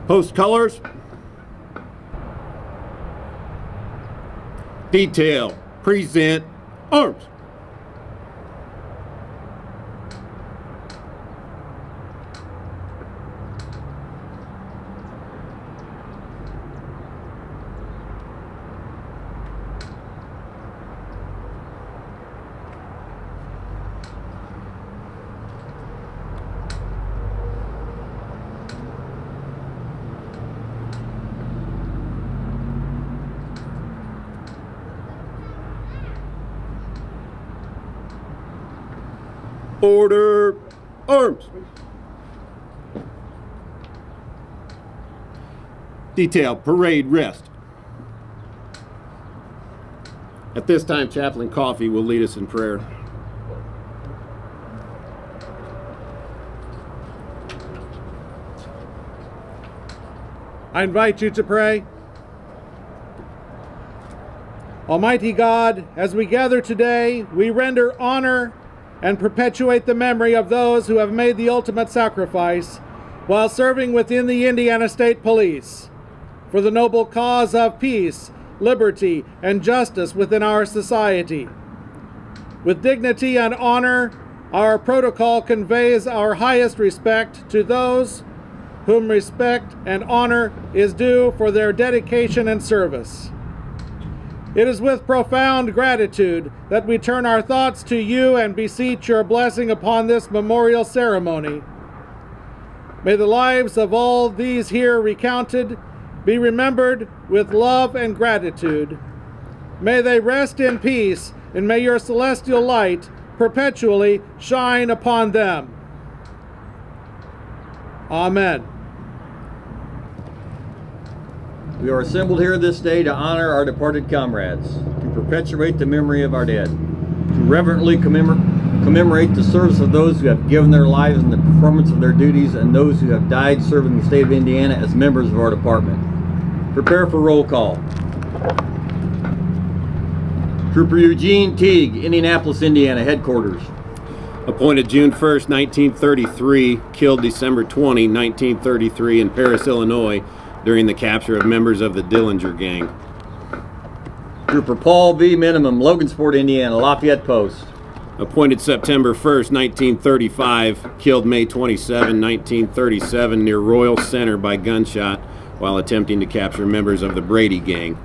Post colors. Detail. Present. Arms. Order. Arms. Detail. Parade. Rest. At this time, Chaplain Coffey will lead us in prayer. I invite you to pray. Almighty God, as we gather today, we render honor and perpetuate the memory of those who have made the ultimate sacrifice while serving within the Indiana State Police for the noble cause of peace, liberty, and justice within our society. With dignity and honor, our protocol conveys our highest respect to those whom respect and honor is due for their dedication and service. It is with profound gratitude that we turn our thoughts to you and beseech your blessing upon this memorial ceremony. May the lives of all these here recounted be remembered with love and gratitude. May they rest in peace, and may your celestial light perpetually shine upon them. Amen. We are assembled here this day to honor our departed comrades, to perpetuate the memory of our dead, to reverently commemorate the service of those who have given their lives in the performance of their duties and those who have died serving the state of Indiana as members of our department. Prepare for roll call. Trooper Eugene Teague, Indianapolis, Indiana, Headquarters. Appointed June 1st, 1933, killed December 20, 1933 in Paris, Illinois, during the capture of members of the Dillinger Gang. Trooper Paul B. Minimum, Logansport, Indiana, Lafayette Post. Appointed September 1st, 1935, killed May 27, 1937 near Royal Center by gunshot while attempting to capture members of the Brady Gang.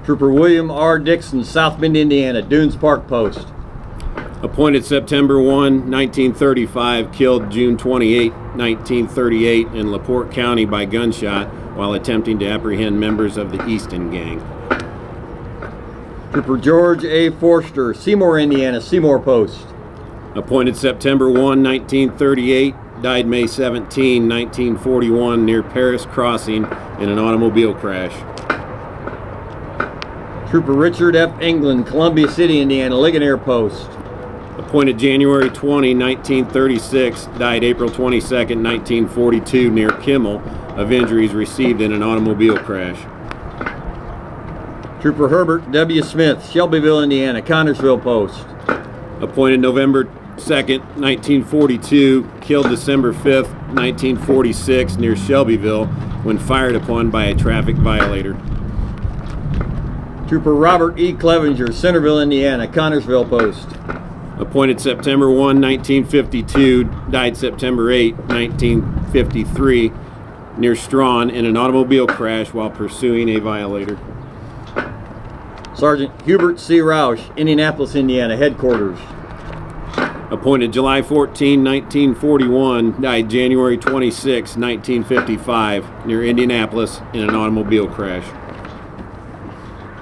Trooper William R. Dixon, South Bend, Indiana, Dunes Park Post. Appointed September 1, 1935, killed June 28, 1938 in LaPorte County by gunshot while attempting to apprehend members of the Easton Gang. Trooper George A. Forster, Seymour, Indiana, Seymour Post. Appointed September 1, 1938, died May 17, 1941 near Paris Crossing in an automobile crash. Trooper Richard F. England, Columbia City, Indiana, Ligonier Post. Appointed January 20, 1936, died April 22, 1942 near Kimmel of injuries received in an automobile crash. Trooper Herbert W. Smith, Shelbyville, Indiana, Connersville Post. Appointed November 2nd, 1942, killed December 5th, 1946 near Shelbyville when fired upon by a traffic violator. Trooper Robert E. Clevenger, Centerville, Indiana, Connersville Post. Appointed September 1, 1952, died September 8, 1953 near Strawn in an automobile crash while pursuing a violator. Sergeant Hubert C. Roush, Indianapolis, Indiana, Headquarters. Appointed July 14, 1941, died January 26, 1955 near Indianapolis in an automobile crash.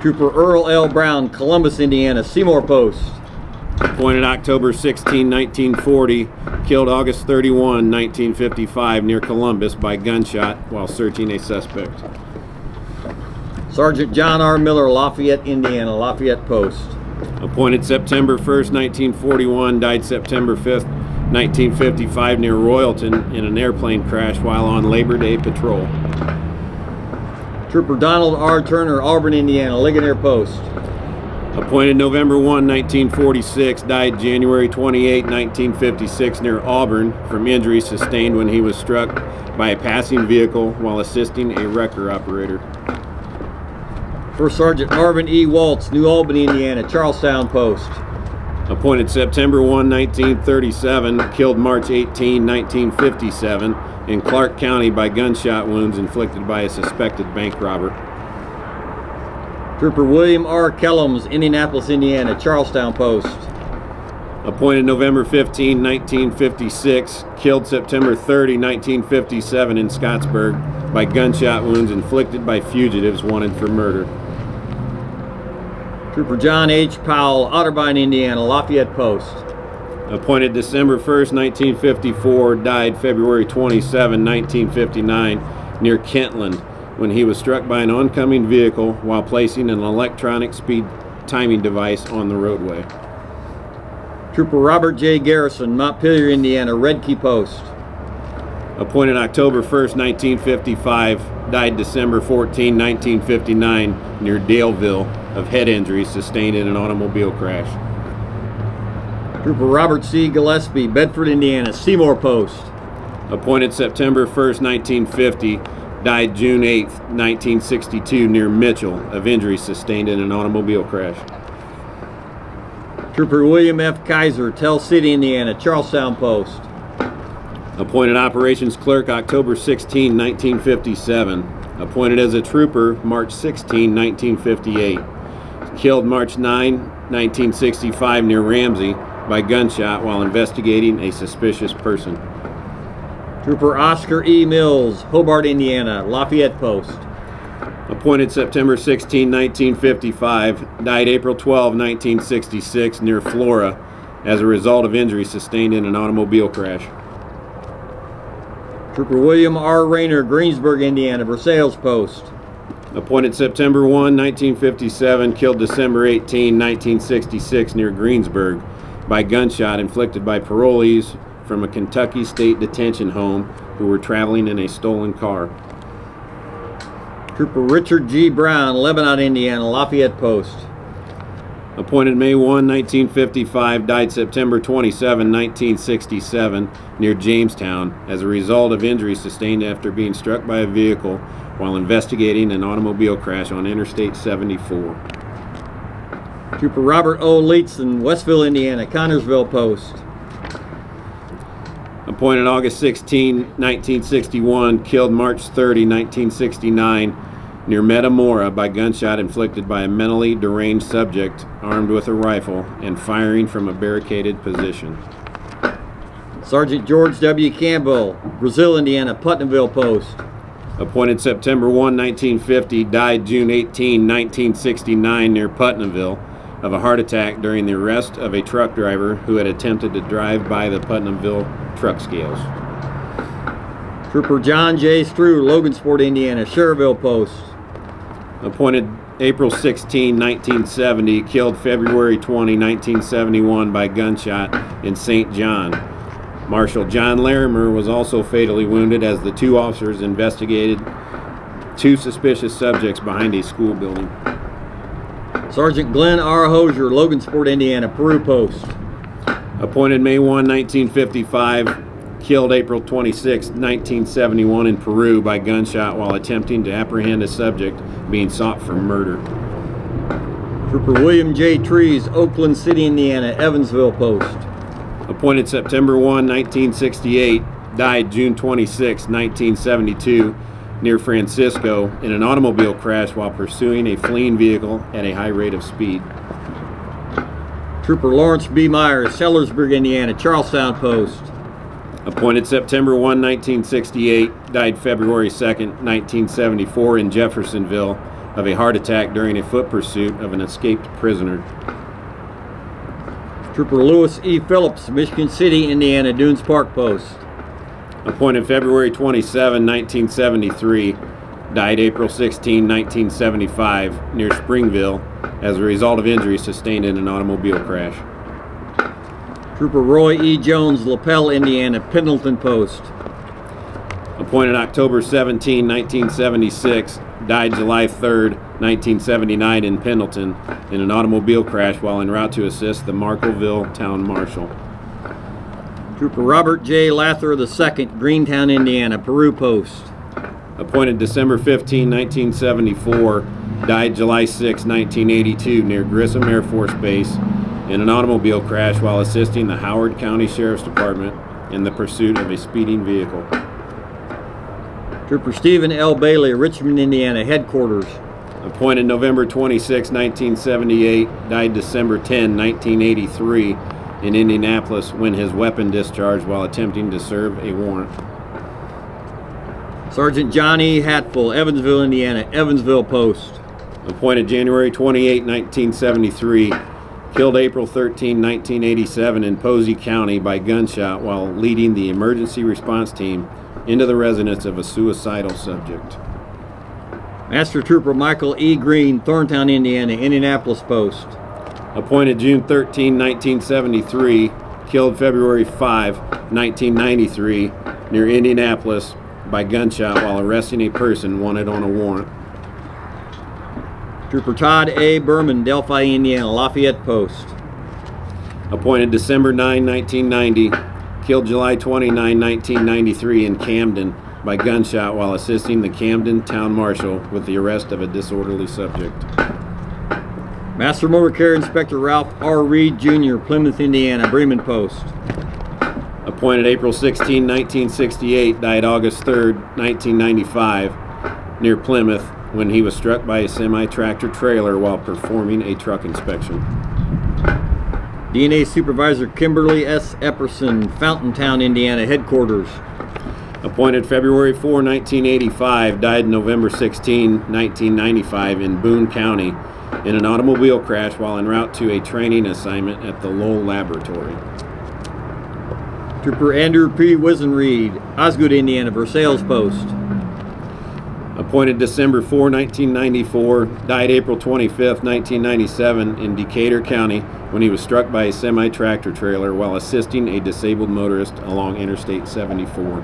Trooper Earl L. Brown, Columbus, Indiana, Seymour Post. Appointed October 16, 1940, killed August 31, 1955 near Columbus by gunshot while searching a suspect. Sergeant John R. Miller, Lafayette, Indiana, Lafayette Post. Appointed September 1st, 1941, died September 5th, 1955 near Royalton in an airplane crash while on Labor Day patrol. Trooper Donald R. Turner, Auburn, Indiana, Ligonier Post. Appointed November 1, 1946, died January 28, 1956 near Auburn from injuries sustained when he was struck by a passing vehicle while assisting a wrecker operator. First Sergeant Marvin E. Waltz, New Albany, Indiana, Charlestown Post. Appointed September 1, 1937, killed March 18, 1957 in Clark County by gunshot wounds inflicted by a suspected bank robber. Trooper William R. Kellums, Indianapolis, Indiana, Charlestown Post. Appointed November 15, 1956, killed September 30, 1957 in Scottsburg by gunshot wounds inflicted by fugitives wanted for murder. Trooper John H. Powell, Otterbein, Indiana, Lafayette Post. Appointed December 1st, 1954, died February 27, 1959 near Kentland when he was struck by an oncoming vehicle while placing an electronic speed timing device on the roadway. Trooper Robert J. Garrison, Montpelier, Indiana, Red Key Post. Appointed October 1st, 1955, died December 14, 1959 near Daleville of head injuries sustained in an automobile crash. Trooper Robert C. Gillespie, Bedford, Indiana, Seymour Post. Appointed September 1st, 1950, died June 8, 1962 near Mitchell of injuries sustained in an automobile crash. Trooper William F. Kaiser, Tell City, Indiana, Charlestown Post. Appointed Operations Clerk October 16, 1957. Appointed as a trooper March 16, 1958. Killed March 9, 1965 near Ramsey by gunshot while investigating a suspicious person. Trooper Oscar E. Mills, Hobart, Indiana, Lafayette Post. Appointed September 16, 1955, died April 12, 1966 near Flora as a result of injuries sustained in an automobile crash. Trooper William R. Rayner, Greensburg, Indiana, Versailles Post. Appointed September 1, 1957, killed December 18, 1966 near Greensburg by gunshot inflicted by parolees from a Kentucky State Detention Home who were traveling in a stolen car. Trooper Richard G. Brown, Lebanon, Indiana, Lafayette Post. Appointed May 1, 1955, died September 27, 1967 near Jamestown as a result of injuries sustained after being struck by a vehicle while investigating an automobile crash on Interstate 74. Trooper Robert O. Leetzen, Westville, Indiana, Connorsville Post. Appointed August 16, 1961, killed March 30, 1969 near Metamora by gunshot inflicted by a mentally deranged subject armed with a rifle and firing from a barricaded position. Sergeant George W. Campbell, Brazil, Indiana, Putnamville Post. Appointed September 1, 1950, died June 18, 1969 near Putnamville of a heart attack during the arrest of a truck driver who had attempted to drive by the Putnamville truck scales. Trooper John J. Strew, Logansport, Indiana, Cherville Post. Appointed April 16, 1970, killed February 20, 1971 by gunshot in St. John. Marshal John Larimer was also fatally wounded as the two officers investigated two suspicious subjects behind a school building. Sergeant Glenn R. Hosier, Logansport, Indiana, Peru Post. Appointed May 1, 1955, killed April 26, 1971 in Peru by gunshot while attempting to apprehend a subject being sought for murder. Trooper William J. Trees, Oakland City, Indiana, Evansville Post. Appointed September 1, 1968, died June 26, 1972 near Francisco in an automobile crash while pursuing a fleeing vehicle at a high rate of speed. Trooper Lawrence B. Myers, Sellersburg, Indiana, Charlestown Post. Appointed September 1, 1968, died February 2, 1974 in Jeffersonville of a heart attack during a foot pursuit of an escaped prisoner. Trooper Lewis E. Phillips, Michigan City, Indiana, Dunes Park Post. Appointed February 27, 1973, died April 16, 1975 near Springville as a result of injuries sustained in an automobile crash. Trooper Roy E. Jones, Lapel, Indiana, Pendleton Post. Appointed October 17, 1976, died July 3rd 1979 in Pendleton in an automobile crash while en route to assist the Marklettville Town Marshal. Trooper Robert J. Lather II, Greentown, Indiana, Peru Post. Appointed December 15, 1974, died July 6, 1982 near Grissom Air Force Base in an automobile crash while assisting the Howard County Sheriff's Department in the pursuit of a speeding vehicle. Trooper Stephen L. Bailey, Richmond, Indiana, Headquarters. Appointed November 26, 1978, died December 10, 1983 in Indianapolis when his weapon discharged while attempting to serve a warrant. Sergeant John E. Hatfull, Evansville, Indiana, Evansville Post. Appointed January 28, 1973, killed April 13, 1987 in Posey County by gunshot while leading the emergency response team into the residence of a suicidal subject. Master Trooper Michael E. Green, Thorntown, Indiana, Indianapolis Post. Appointed June 13, 1973, killed February 5, 1993 near Indianapolis by gunshot while arresting a person wanted on a warrant. Trooper Todd A. Berman, Delphi, Indiana, Lafayette Post. Appointed December 9, 1990, killed July 29, 1993 in Camden by gunshot while assisting the Camden Town Marshal with the arrest of a disorderly subject. Master Motor Carrier Inspector Ralph R. Reed, Jr., Plymouth, Indiana, Bremen Post. Appointed April 16, 1968, died August 3, 1995, near Plymouth when he was struck by a semi-tractor trailer while performing a truck inspection. DNA Supervisor Kimberly S. Epperson, Fountaintown, Indiana, Headquarters. Appointed February 4, 1985, died November 16, 1995 in Boone County in an automobile crash while en route to a training assignment at the Lowell Laboratory. Trooper Andrew P. Wisenreed, Osgood, Indiana, Versailles Post. Appointed December 4, 1994, died April 25, 1997 in Decatur County when he was struck by a semi-tractor trailer while assisting a disabled motorist along Interstate 74.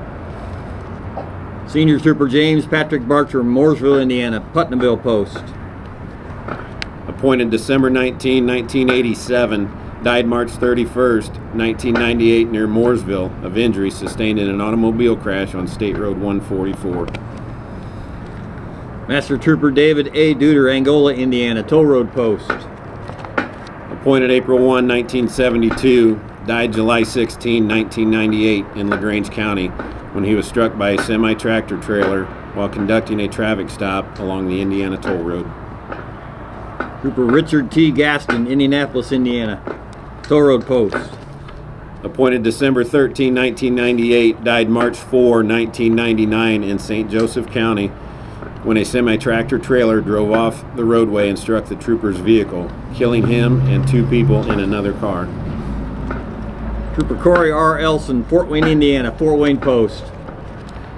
Senior Trooper James Patrick Bartram, Mooresville, Indiana, Putnamville Post. Appointed December 19, 1987, died March 31st, 1998 near Mooresville of injuries sustained in an automobile crash on State Road 144. Master Trooper David A. Duder, Angola, Indiana, Toll Road Post. Appointed April 1, 1972, died July 16, 1998 in LaGrange County when he was struck by a semi-tractor trailer while conducting a traffic stop along the Indiana Toll Road. Trooper Richard T. Gaston, Indianapolis, Indiana, Toll Road Post. Appointed December 13, 1998, died March 4, 1999 in St. Joseph County when a semi-tractor trailer drove off the roadway and struck the trooper's vehicle, killing him and two people in another car. Trooper Corey R. Elson, Fort Wayne, Indiana, Fort Wayne Post.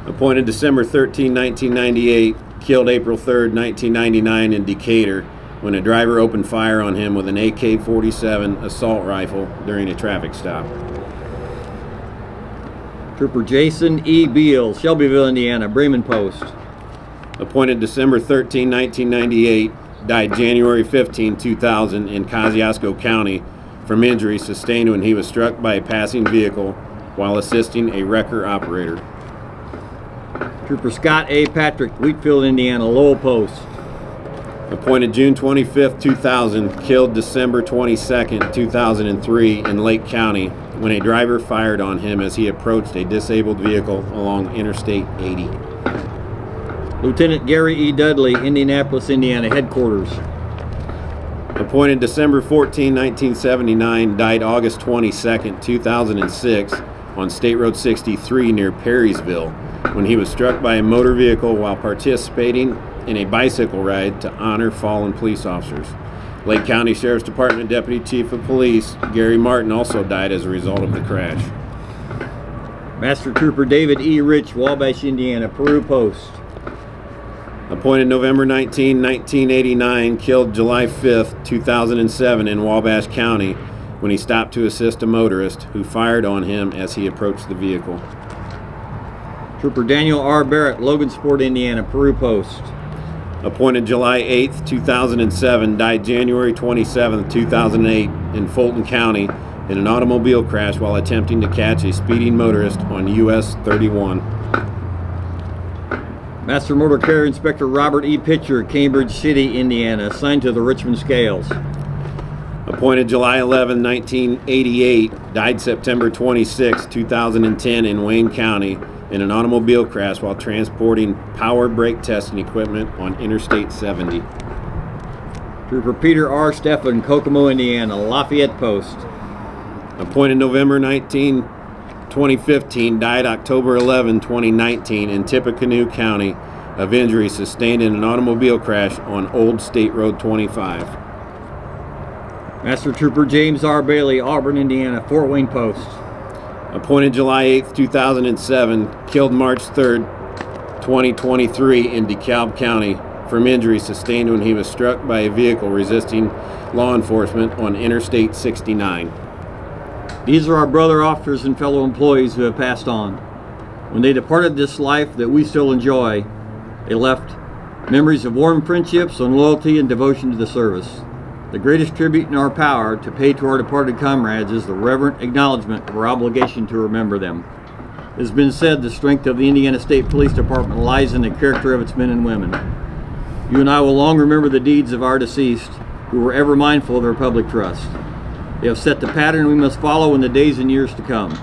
Appointed December 13, 1998, killed April 3, 1999 in Decatur when a driver opened fire on him with an AK-47 assault rifle during a traffic stop. Trooper Jason E. Beal, Shelbyville, Indiana, Bremen Post. Appointed December 13, 1998, died January 15, 2000 in Kosciuszko County from injuries sustained when he was struck by a passing vehicle while assisting a wrecker operator. Trooper Scott A. Patrick, Wheatfield, Indiana, Lowell Post. Appointed June 25, 2000, killed December 22, 2003 in Lake County when a driver fired on him as he approached a disabled vehicle along Interstate 80. Lieutenant Gary E. Dudley, Indianapolis, Indiana, Headquarters. Appointed December 14, 1979, died August 22, 2006 on State Road 63 near Perrysville when he was struck by a motor vehicle while participating in a bicycle ride to honor fallen police officers. Lake County Sheriff's Department Deputy Chief of Police Gary Martin also died as a result of the crash. Master Trooper David E. Rich, Wabash, Indiana, Peru Post. Appointed November 19, 1989, killed July 5, 2007 in Wabash County when he stopped to assist a motorist who fired on him as he approached the vehicle. Trooper Daniel R. Barrett, Logansport, Indiana, Peru Post. Appointed July 8th, 2007, died January 27th, 2008 in Fulton County in an automobile crash while attempting to catch a speeding motorist on US 31. Master Motor Carrier Inspector Robert E. Pitcher, Cambridge City, Indiana, assigned to the Richmond Scales. Appointed July 11, 1988, died September 26, 2010 in Wayne County in an automobile crash while transporting power brake testing equipment on Interstate 70. Trooper Peter R. Steffen, Kokomo, Indiana, Lafayette Post. Appointed November 19, 2015, died October 11, 2019 in Tippecanoe County of injuries sustained in an automobile crash on Old State Road 25. Master Trooper James R. Bailey, Auburn, Indiana, Fort Wayne Post. Appointed July 8, 2007, killed March 3, 2023 in DeKalb County from injuries sustained when he was struck by a vehicle resisting law enforcement on Interstate 69. These are our brother officers and fellow employees who have passed on. When they departed this life that we still enjoy, they left memories of warm friendships and loyalty and devotion to the service. The greatest tribute in our power to pay to our departed comrades is the reverent acknowledgement of our obligation to remember them. It has been said the strength of the Indiana State Police Department lies in the character of its men and women. You and I will long remember the deeds of our deceased, who were ever mindful of their public trust. They have set the pattern we must follow in the days and years to come.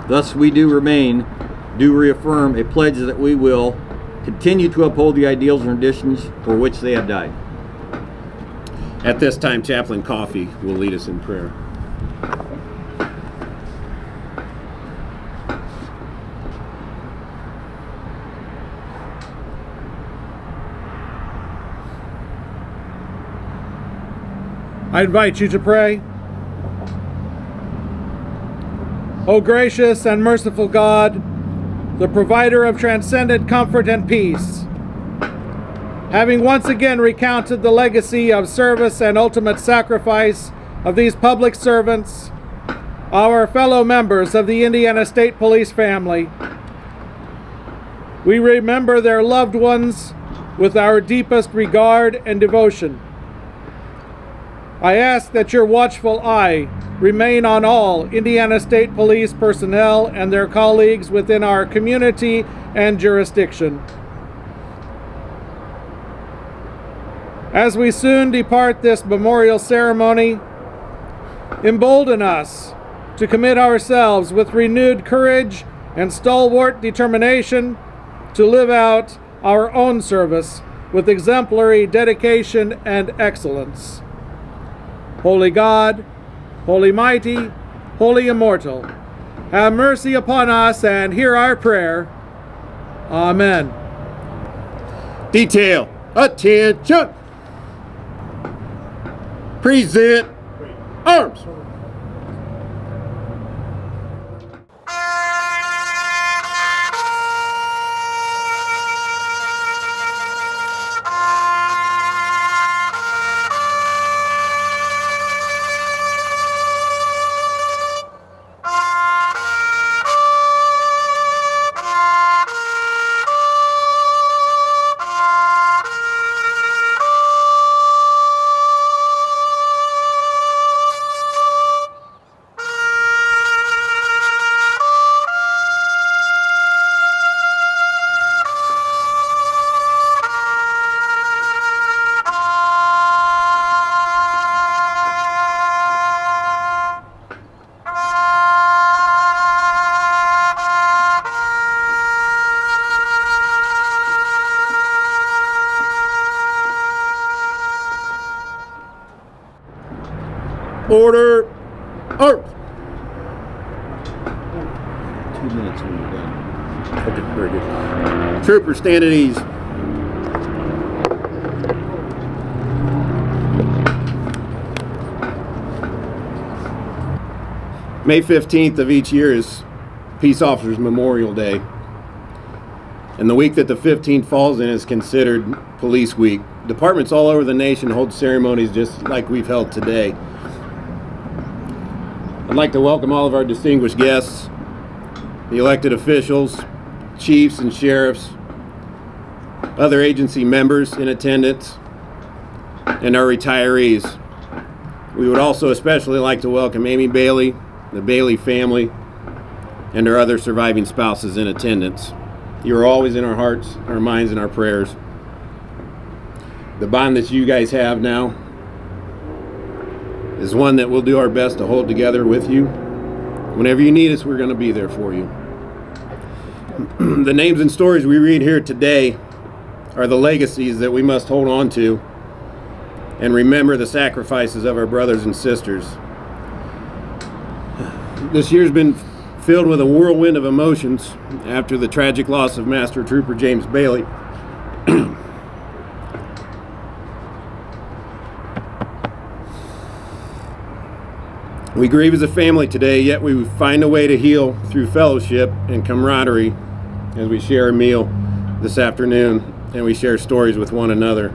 Thus we do reaffirm a pledge that we will continue to uphold the ideals and traditions for which they have died. At this time, Chaplain Coffey will lead us in prayer. I invite you to pray. O gracious and merciful God, the provider of transcendent comfort and peace, having once again recounted the legacy of service and ultimate sacrifice of these public servants, our fellow members of the Indiana State Police family, we remember their loved ones with our deepest regard and devotion. I ask that your watchful eye remain on all Indiana State Police personnel and their colleagues within our community and jurisdiction. As we soon depart this memorial ceremony, embolden us to commit ourselves with renewed courage and stalwart determination to live out our own service with exemplary dedication and excellence. Holy God, Holy Mighty, Holy Immortal, have mercy upon us and hear our prayer. Amen. Detail, attention! Present arms! Order, arms! 2 minutes when you're done. Okay, very good. Troopers, stand at ease. May 15th of each year is Peace Officers Memorial Day. And the week that the 15th falls in is considered Police Week. Departments all over the nation hold ceremonies just like we've held today. I'd like to welcome all of our distinguished guests, the elected officials, chiefs and sheriffs, other agency members in attendance, and our retirees. We would also especially like to welcome Amy Bailey, the Bailey family, and our other surviving spouses in attendance. You are always in our hearts, our minds, and our prayers. The bond that you guys have now is one that we'll do our best to hold together with you. Whenever you need us, we're going to be there for you. The names and stories we read here today are the legacies that we must hold on to and remember the sacrifices of our brothers and sisters. This year's been filled with a whirlwind of emotions after the tragic loss of Master Trooper James Bailey. We grieve as a family today, yet we find a way to heal through fellowship and camaraderie as we share a meal this afternoon and we share stories with one another.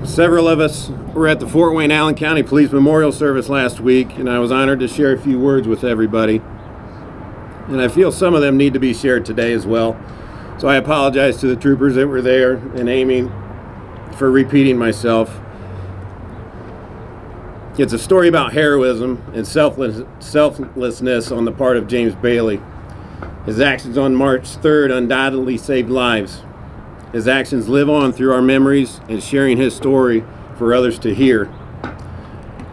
Several of us were at the Fort Wayne Allen County Police Memorial Service last week, and I was honored to share a few words with everybody. And I feel some of them need to be shared today as well. So I apologize to the troopers that were there and Amy for repeating myself. It's a story about heroism and selflessness on the part of James Bailey. His actions on March 3rd undoubtedly saved lives. His actions live on through our memories and sharing his story for others to hear.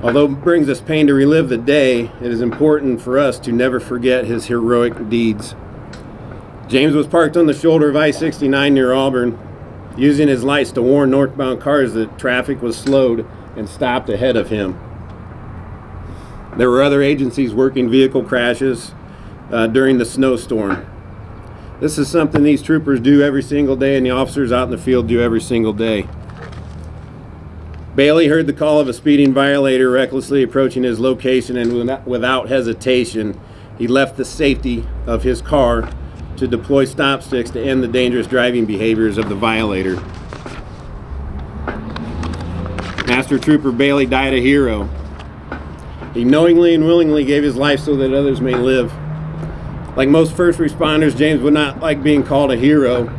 Although it brings us pain to relive the day, it is important for us to never forget his heroic deeds. James was parked on the shoulder of I-69 near Auburn, using his lights to warn northbound cars that traffic was slowed and stopped ahead of him. There were other agencies working vehicle crashes during the snowstorm. This is something these troopers do every single day, and the officers out in the field do every single day. Bailey heard the call of a speeding violator recklessly approaching his location, and without hesitation, he left the safety of his car to deploy stop sticks to end the dangerous driving behaviors of the violator. Master Trooper Bailey died a hero. He knowingly and willingly gave his life so that others may live. Like most first responders, James would not like being called a hero.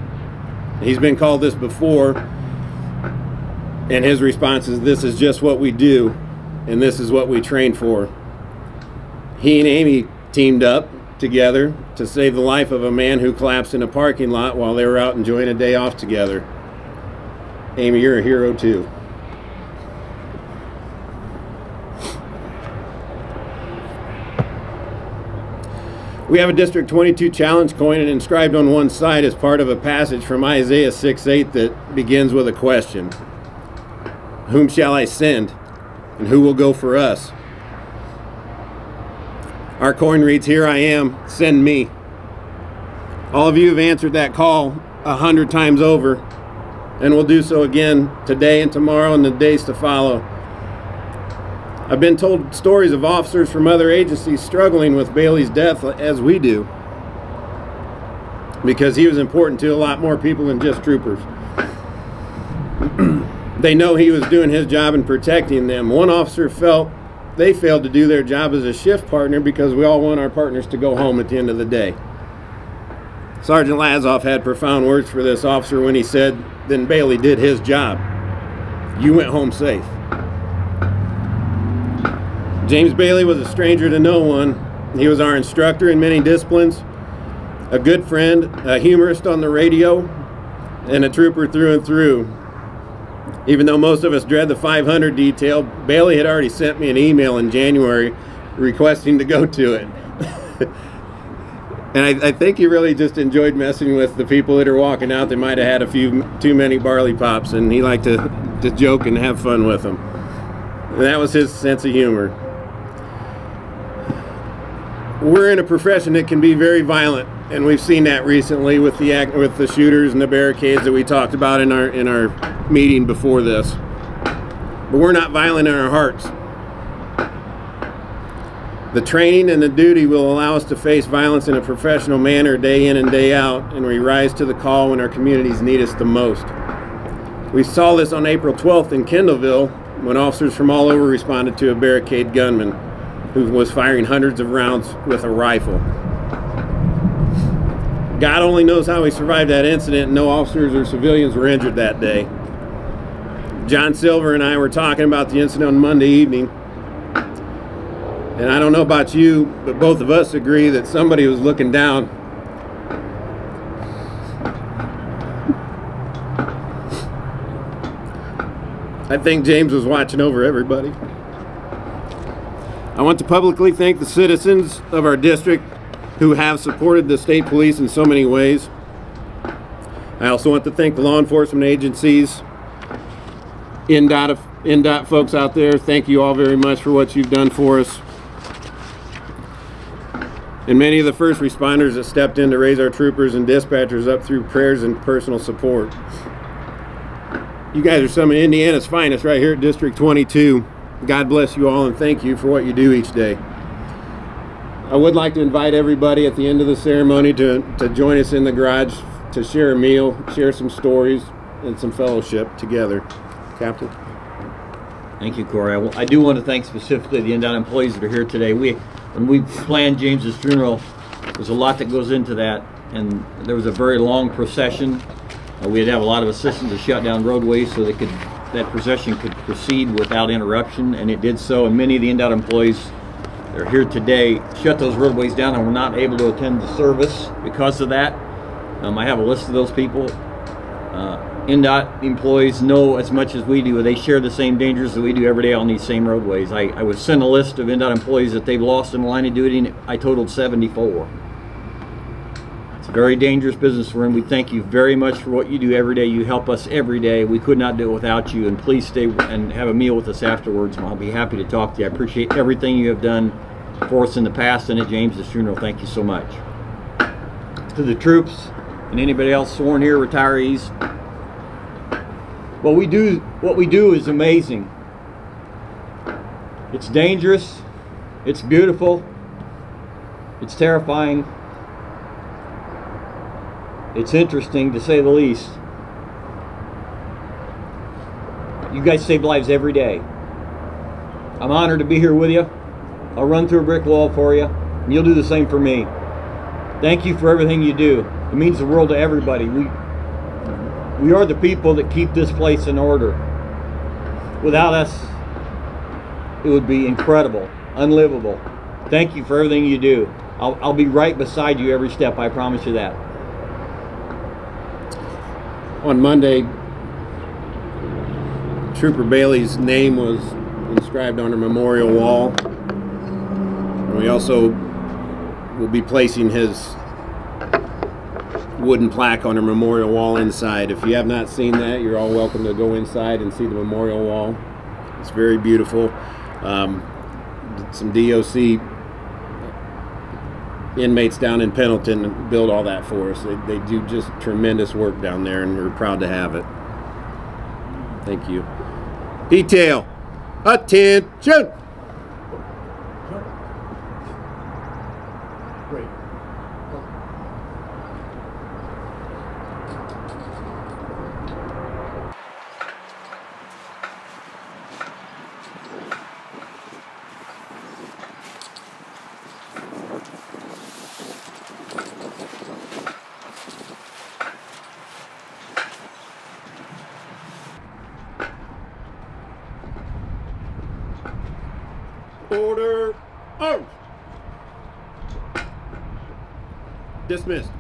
He's been called this before, and his response is, "This is just what we do, and this is what we train for." He and Amy teamed up together to save the life of a man who collapsed in a parking lot while they were out enjoying a day off together. Amy, you're a hero too. We have a District 22 challenge coin, and inscribed on one side is part of a passage from Isaiah 6:8 that begins with a question. Whom shall I send, and who will go for us? Our coin reads, "Here I am, send me." All of you have answered that call 100 times over, and will do so again today and tomorrow and the days to follow. I've been told stories of officers from other agencies struggling with Bailey's death as we do, because he was important to a lot more people than just troopers. They know he was doing his job and protecting them. One officer felt they failed to do their job as a shift partner because we all want our partners to go home at the end of the day. Sergeant Lazoff had profound words for this officer when he said, "Then Bailey did his job. You went home safe." James Bailey was a stranger to no one. He was our instructor in many disciplines, a good friend, a humorist on the radio, and a trooper through and through. Even though most of us dread the 500 detail, Bailey had already sent me an email in January requesting to go to it. And I think he really just enjoyed messing with the people that are walking out. They might have had a few too many barley pops, and he liked to joke and have fun with them. And that was his sense of humor. We're in a profession that can be very violent, and we've seen that recently with the shooters and the barricades that we talked about in our meeting before this. But we're not violent in our hearts. The training and the duty will allow us to face violence in a professional manner day in and day out, and we rise to the call when our communities need us the most. We saw this on April 12th in Kendallville when officers from all over responded to a barricade gunman who was firing hundreds of rounds with a rifle. God only knows how he survived that incident, and no officers or civilians were injured that day. John Silver and I were talking about the incident on Monday evening, and I don't know about you, but both of us agree that somebody was looking down. I think James was watching over everybody. I want to publicly thank the citizens of our district who have supported the state police in so many ways. I also want to thank the law enforcement agencies, NDOT folks out there. Thank you all very much for what you've done for us. And many of the first responders that stepped in to raise our troopers and dispatchers up through prayers and personal support. You guys are some of Indiana's finest right here at District 22. God bless you all, and thank you for what you do each day. I would like to invite everybody at the end of the ceremony to join us in the garage to share a meal, share some stories, and some fellowship together. Captain? Thank you, Corey. I do want to thank specifically the NDOT employees that are here today. When we planned James's funeral, there's a lot that goes into that, and there was a very long procession. We'd have a lot of assistance to shut down roadways so that procession could proceed without interruption, and it did so. And many of the NDOT employees that are here today shut those roadways down and were not able to attend the service because of that. I have a list of those people. NDOT employees know as much as we do. They share the same dangers that we do every day on these same roadways. I was sent a list of NDOT employees that they've lost in the line of duty, and I totaled 74. It's a very dangerous business we're in. We thank you very much for what you do every day. You help us every day. We could not do it without you, and please stay and have a meal with us afterwards, and I'll be happy to talk to you. I appreciate everything you have done for us in the past and at James's funeral. Thank you so much. To the troops and anybody else sworn here, retirees, what we do is amazing. It's dangerous, it's beautiful, it's terrifying, it's interesting to say the least. You guys save lives every day. I'm honored to be here with you. I'll run through a brick wall for you, and you'll do the same for me. Thank you for everything you do. It means the world to everybody. We are the people that keep this place in order. Without us, it would be incredible, unlivable. Thank you for everything you do. I'll be right beside you every step, I promise you that. On Monday, Trooper Bailey's name was inscribed on a memorial wall. And we also will be placing his wooden plaque on a memorial wall inside. If you have not seen that, you're all welcome to go inside and see the memorial wall. It's very beautiful. Some DOC inmates down in Pendleton build all that for us. They do just tremendous work down there, and we're proud to have it. Thank you. Detail, attention! Great. Order, arms! Dismissed.